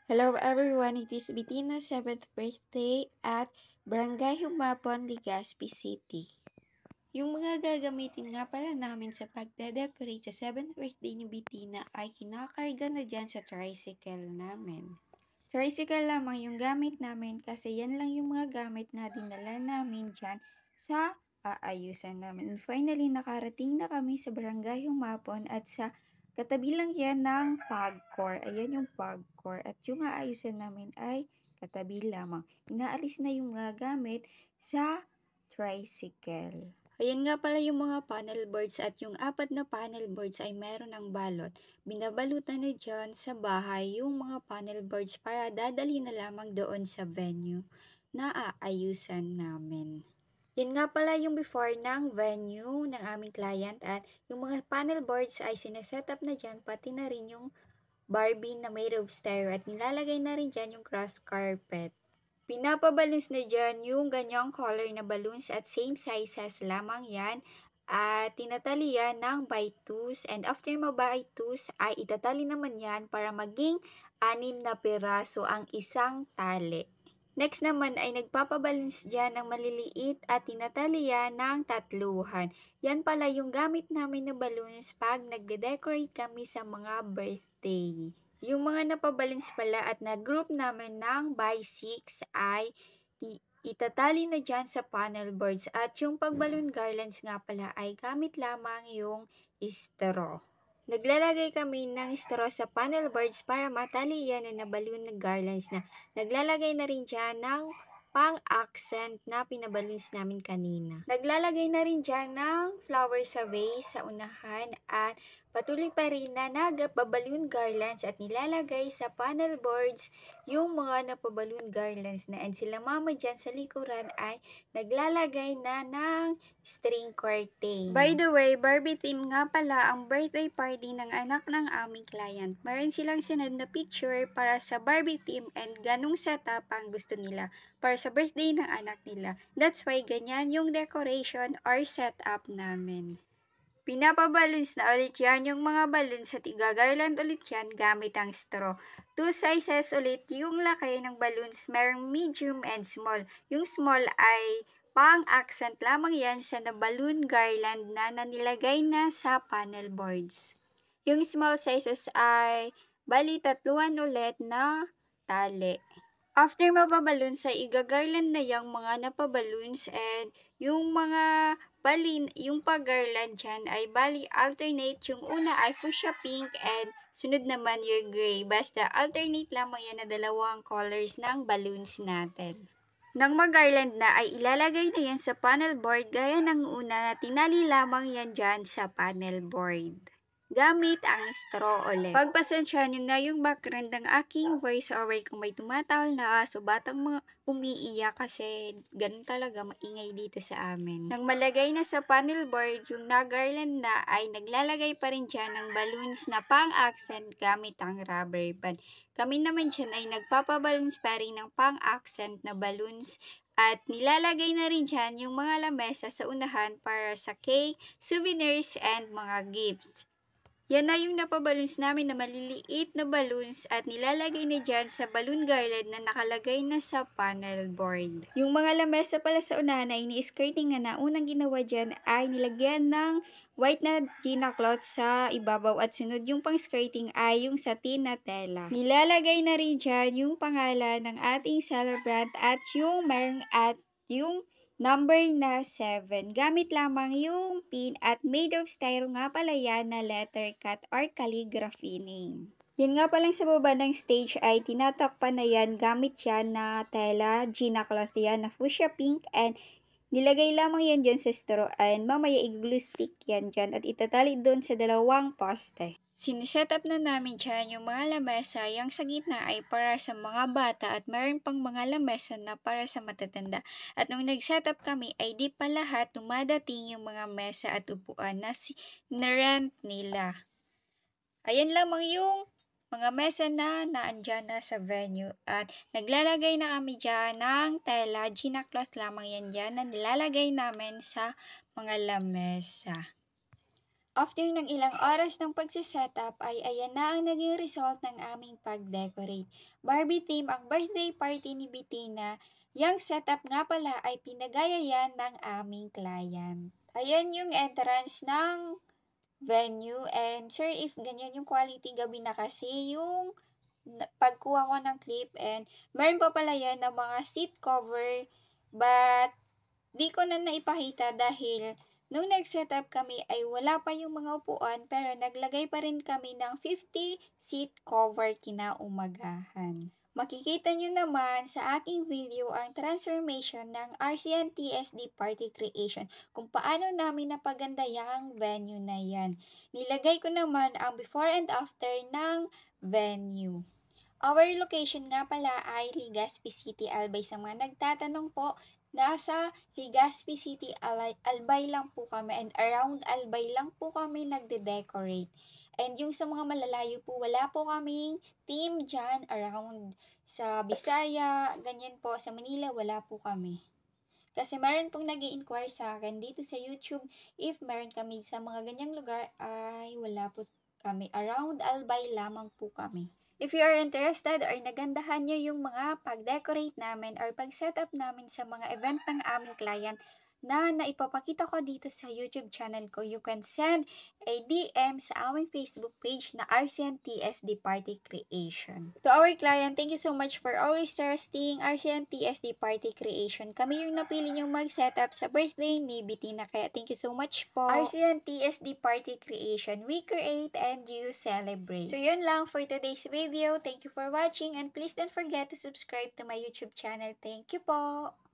Hello everyone, it is Betina's 7th birthday at Barangay Humapon, Legazpi City. Yung mga gagamitin nga pala namin sa pagde-decorate sa 7th birthday ni Betina ay kinakarga na dyan sa tricycle namin. Tricycle lamang yung gamit namin kasi yan lang yung mga gamit na dinala namin dyan sa aayusan namin. And finally, nakarating na kami sa Barangay Humapon at sa katabi lang yan ng Pagcor. Ayan yung Pagcor. At yung aayusan namin ay katabi lamang. Inaalis na yung mga gamit sa tricycle. Ayan nga pala yung mga panel boards at yung 4 na panel boards ay meron ng balot. Binabalutan na dyan sa bahay yung mga panel boards para dadalhin na lamang doon sa venue na aayusan namin. Yan nga pala yung before ng venue ng aming client at yung mga panel boards ay sineset up na dyan pati na rin yung Barbie na made of styro at nilalagay na rin dyan yung grass carpet. Pinapaballoons na dyan yung ganyang color na balloons at same sizes lamang yan at tinatali yan ng by 2s and after ma-by 2s ay itatali naman yan para maging 6 na piraso ang isang tali. Next naman ay nagpapaballoons dyan ng maliliit at tinatali yan ng 3. Yan pala yung gamit namin na balloons pag nagde-decorate kami sa mga birthday. Yung mga napaballoons pala at na-group namin ng by 6 ay itatali na dyan sa panel boards at yung pag-balloon garlands nga pala ay gamit lamang yung straw. Naglalagay kami ng straw sa panel boards para matali yan na balloon na garlands na naglalagay na rin dyan ng pang-accent na pinaballoons namin kanina. Naglalagay na rin dyan ng flowers sa vase sa unahan at patuloy pa rin na nagpaballoon garlands at nilalagay sa panel boards yung mga napaballoon garlands na and sila mama dyan sa likuran ay naglalagay na ng string curtain. By the way, Barbie theme nga pala ang birthday party ng anak ng aming client. Meron silang sinad na picture para sa Barbie theme and ganong setup ang gusto nila para sa birthday ng anak nila. That's why ganyan yung decoration or setup namin. Pinapaballoons na ulit yan yung mga balloons at igagarland ulit yan gamit ang straw. 2 sizes ulit yung laki ng balloons, merong medium and small. Yung small ay pang-accent lamang yan sa balloon garland na nilagay na sa panel boards. Yung small sizes ay bali 3 ulit na tali. After mapaballoons ay igagarland na yung mga napaballoons and yung mga yung pag-garland dyan ay bali alternate. Yung una ay fuchsia pink and sunod naman yung gray. Basta alternate lamang yan na dalawang colors ng balloons natin. Nang mag-garland na ay ilalagay na yan sa panel board gaya ng una na tinali lamang yan dyan sa panel board gamit ang straw ulit. Pagpasensya nyo na yung background ng aking voiceover kung may tumatawal na aso, batang mga umiiyak kasi ganun talaga maingay dito sa amin. Nang malagay na sa panel board yung nag-garland na ay naglalagay pa rin dyan ng balloons na pang-accent gamit ang rubber band. Kami naman dyan ay nagpapaballoons pa rin ng pang-accent na balloons at nilalagay na rin dyan yung mga lamesa sa unahan para sa cake, souvenirs, and mga gifts. Yan na yung napaballoons namin na maliliit na balloons at nilalagay na dyan sa balloon garland na nakalagay na sa panel board. Yung mga lamesa pala sa unahan ay ni-skirting na unang ginawa dyan ay nilagyan ng white na gina cloth sa ibabaw at sunod yung pang-skirting ay yung satin na tela. Nilalagay na rin dyan yung pangalan ng ating celebrant at yung number na 7. Gamit lamang yung pin at made of styro nga pala yan na letter cut or calligraphy name. Yan nga palang sa baba ng stage ay tinatakpan na yan gamit yan na tela, gina cloth yan na fuchsia pink and nilagay lamang yan dyan sa straw and mamaya i-glue stick yan dyan at itatali doon sa dalawang poste. Siniset up na namin dyan yung mga lamesa, yung sa gitna ay para sa mga bata at mayroon pang mga lamesa na para sa matatanda. At nung nag-set up kami ay di pa lahat dumadating yung mga mesa at upuan na rent nila. Ayan lamang yung mga mesa na naandyan na sa venue at naglalagay na kami dyan ng tela, gina cloth lamang yan dyan na nilalagay namin sa mga lamesa. After ng ilang oras ng pagsisetup ay ayan na ang naging result ng aming pag-decorate. Barbie theme ang birthday party ni Bettina. Yung setup nga pala ay pinagaya yan ng aming client. Ayan yung entrance ng venue and sure if ganyan yung quality gabi na kasi yung pagkuha ko ng clip and meron pa pala yan ng mga seat cover but di ko na naipakita dahil nung nag-setup kami ay wala pa yung mga upuan pero naglagay pa rin kami ng 50 seat cover kinaumagahan. Makikita nyo naman sa aking video ang transformation ng RCN TSD Party Creation kung paano namin napaganda yung venue na yan. Nilagay ko naman ang before and after ng venue. Our location nga pala ay Legazpi City, Albay. Sa mga nagtatanong po, nasa Legazpi City, Albay lang po kami and around Albay lang po kami nagde-decorate. And yung sa mga malalayo po, wala po kaming team dyan around sa Bisaya, ganyan po. Sa Manila, wala po kami. Kasi meron pong nag-i-inquire sa akin dito sa YouTube if meron kami sa mga ganyang lugar ay wala po kami. Around Albay lamang po kami. If you are interested or nagandahan nyo yung mga pag-decorate namin or pag-setup namin sa mga event ng aming client na naipapakita ko dito sa YouTube channel ko, you can send a DM sa aming Facebook page na RCN TSD Party Creation. To our client, thank you so much for always trusting RCN TSD Party Creation. Kami yung napili yung mag-setup sa birthday ni Bettina, kaya thank you so much po. RCN TSD Party Creation, we create and you celebrate. So yun lang for today's video. Thank you for watching and please don't forget to subscribe to my YouTube channel. Thank you po!